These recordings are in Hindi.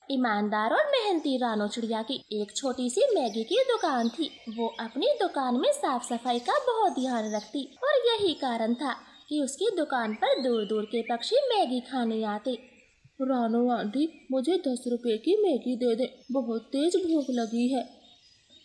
ईमानदार और मेहनती रानो चिड़िया की एक छोटी सी मैगी की दुकान थी। वो अपनी दुकान में साफ सफाई का बहुत ध्यान रखती और यही कारण था कि उसकी दुकान पर दूर दूर के पक्षी मैगी खाने आते। रानो आंटी, मुझे 10 रुपए की मैगी दे दे, बहुत तेज भूख लगी है।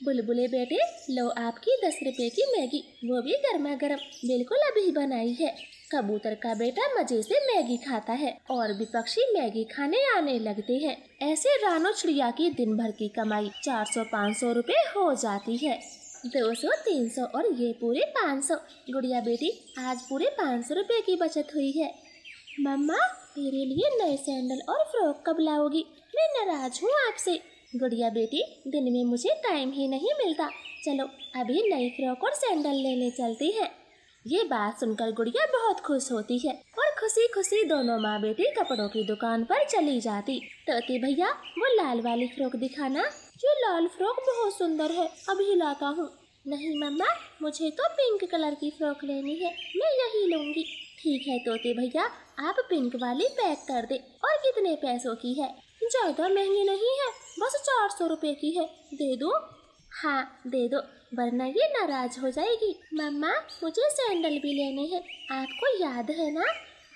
बुलबुले बेटे, लो आपकी 10 रुपए की मैगी, वो भी गर्मा गर्म, बिल्कुल अभी बनाई है। कबूतर का बेटा मजे से मैगी खाता है और भी पक्षी मैगी खाने आने लगते हैं। ऐसे रानो चिड़िया की दिन भर की कमाई 400-500 रुपए हो जाती है। 200-300 और ये पूरे 500। गुड़िया बेटी, आज पूरे 500 रुपए की बचत हुई है। मम्मा, मेरे लिए नए सैंडल और फ्रॉक कब लाओगी? मैं नाराज हूँ आपसे। गुड़िया बेटी, दिन में मुझे टाइम ही नहीं मिलता। चलो अभी नई फ्रॉक और सैंडल लेने चलती है। ये बात सुनकर गुड़िया बहुत खुश होती है और खुशी खुशी दोनों माँ बेटी कपड़ों की दुकान पर चली जाती। तोते भैया, वो लाल वाली फ्रॉक दिखाना। ये लाल फ्रॉक बहुत सुंदर है, अभी लाता हूँ। नहीं मम्मा, मुझे तो पिंक कलर की फ्रॉक लेनी है, मैं यही लूंगी। ठीक है तोते भैया, आप पिंक वाली पैक कर दे। और कितने पैसों की है? ज्यादा महंगी नहीं है, बस 400 रुपए की है, दे दो। हाँ दे दो, वरना ये नाराज हो जाएगी। मम्मा, मुझे सैंडल भी लेने हैं, आपको याद है ना?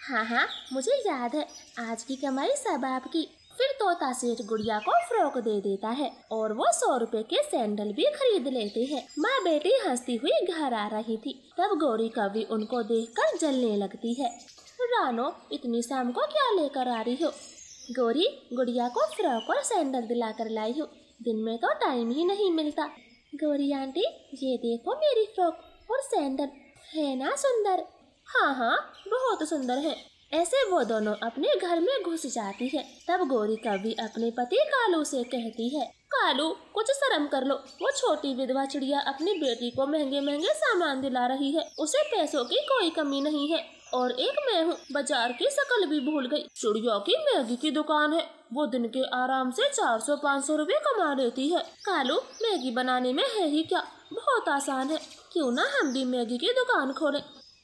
हाँ, मुझे याद है, आज की कमाई सब आपकी। फिर तोता सेठ गुड़िया को फ्रॉक दे देता है और वो 100 रुपए के सैंडल भी खरीद लेते हैं। माँ बेटी हंसती हुई घर आ रही थी, तब गौरी कवि उनको देखकर जलने लगती है। रानो, इतनी शाम को क्या लेकर आ रही हो? गौरी, गुड़िया को फ्रॉक और सैंडल दिलाकर लाई हूँ, दिन में तो टाइम ही नहीं मिलता। गौरी आंटी, ये देखो मेरी फ्रॉक और सैंडल, है ना सुंदर? हाँ, बहुत सुंदर है। ऐसे वो दोनों अपने घर में घुस जाती है। तब गौरी कवि अपने पति कालू से कहती है, कालू, कुछ शर्म कर लो। वो छोटी विधवा चिड़िया अपनी बेटी को महंगे महंगे सामान दिला रही है, उसे पैसों की कोई कमी नहीं है। और एक मैं हूँ, बाजार की शकल भी भूल गई। चिड़िया की मैगी की दुकान है, वो दिन के आराम से 400-500 रुपए कमा लेती है। कालू, मैगी बनाने में है ही क्या, बहुत आसान है, क्यों ना हम भी मैगी की दुकान खोलें?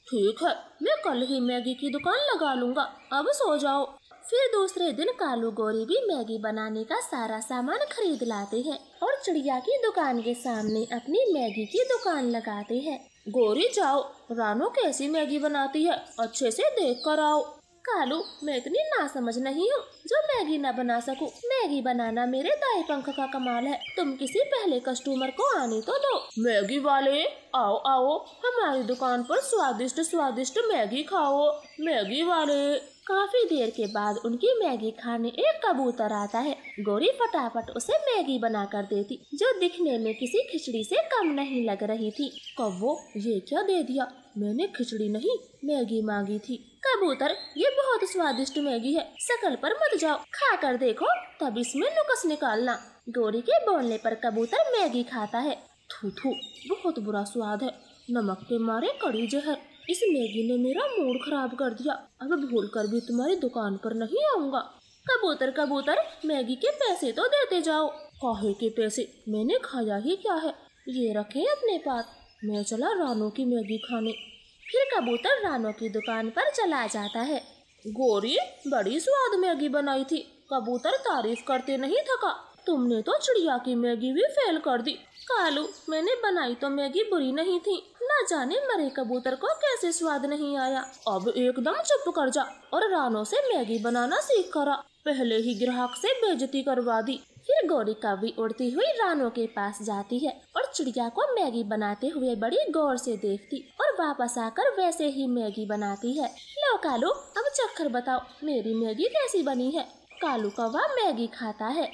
ठीक है, मैं कल ही मैगी की दुकान लगा लूंगा, अब सो जाओ। फिर दूसरे दिन कालू गौरी भी मैगी बनाने का सारा सामान खरीद लाते हैं और चिड़िया की दुकान के सामने अपनी मैगी की दुकान लगाते हैं। गौरी जाओ, रानो कैसी मैगी बनाती है, अच्छे से देख कर आओ। कालू, मैं इतनी नासमझ नहीं हूँ जो मैगी न बना सकूं। मैगी बनाना मेरे दाएं पंख का कमाल है। तुम किसी पहले कस्टमर को आने तो दो। मैगी वाले, आओ आओ, हमारी दुकान पर स्वादिष्ट स्वादिष्ट मैगी खाओ। मैगी वाले। काफी देर के बाद उनकी मैगी खाने एक कबूतर आता है। गौरी फटाफट उसे मैगी बना कर देती, जो दिखने में किसी खिचड़ी से कम नहीं लग रही थी। कौवो, ये क्या दे दिया? मैंने खिचड़ी नहीं, मैगी मांगी थी। कबूतर, ये बहुत स्वादिष्ट मैगी है, शकल पर मत जाओ, खा कर देखो, तब इसमें नुक्स निकालना। गौरी के बोलने पर कबूतर मैगी खाता है। थू थू, बहुत बुरा स्वाद है, नमक के मारे कड़ी जहर। इस मैगी ने मेरा मूड खराब कर दिया, अब भूल कर भी तुम्हारी दुकान पर नहीं आऊँगा। कबूतर, मैगी के पैसे तो देते जाओ। काहे के पैसे? मैंने खाया ही क्या है, ये रखे अपने पास। मैं चला रानो की मैगी खाने। फिर कबूतर रानो की दुकान पर चला जाता है। गौरी, बड़ी स्वाद मैगी बनाई थी। कबूतर तारीफ करते नहीं थका। तुमने तो चिड़िया की मैगी भी फेल कर दी। कालू, मैंने बनाई तो मैगी बुरी नहीं थी, ना जाने मरे कबूतर को कैसे स्वाद नहीं आया। अब एकदम चुप कर जा और रानो से मैगी बनाना सीख करा। पहले ही ग्राहक से बेइज्जती करवा दी। फिर गौरी कवि उड़ती हुई रानो के पास जाती है और चिड़िया को मैगी बनाते हुए बड़ी गौर से देखती और वापस आकर वैसे ही मैगी बनाती है। लो कालू, अब चक्कर बताओ, मेरी मैगी कैसी बनी है? कालू कौवा मैगी खाता है।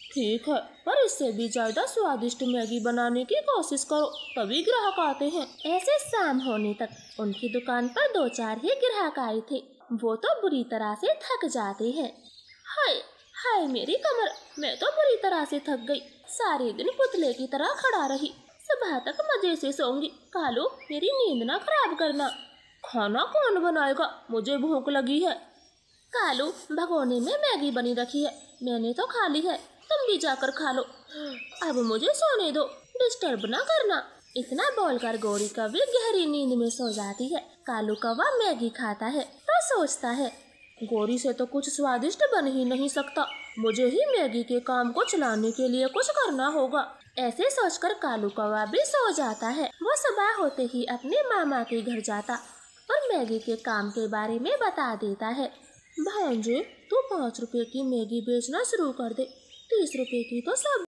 ठीक है, पर इससे भी ज्यादा स्वादिष्ट मैगी बनाने की कोशिश करो, तभी ग्राहक आते हैं। ऐसे शाम होने तक उनकी दुकान पर 2-4 ही ग्राहक आए थे। वो तो बुरी तरह से थक जाते हैं। हाय मेरी कमर, मैं तो बुरी तरह से थक गई। सारे दिन पुतले की तरह खड़ा रही, सुबह तक मजे से सोऊंगी। कालू, मेरी नींद ना खराब करना। खाना कौन बनाएगा, मुझे भूख लगी है। कालू, भगोने में मैगी बनी रखी है, मैंने तो खा ली है, तुम भी जाकर खा लो। अब मुझे सोने दो, डिस्टर्ब ना करना। इतना बोलकर गौरी कवि गहरी नींद में सो जाती है। कालू कौवा मैगी खाता है तो सोचता है, गौरी से तो कुछ स्वादिष्ट बन ही नहीं सकता। मुझे ही मैगी के काम को चलाने के लिए कुछ करना होगा। ऐसे सोचकर कालू कौवा भी सो जाता है। वो सुबह होते ही अपने मामा के घर जाता और मैगी के काम के बारे में बता देता है। भांजे, तू 5 रुपए की मैगी बेचना शुरू कर दे, 30 रुपए की तो सब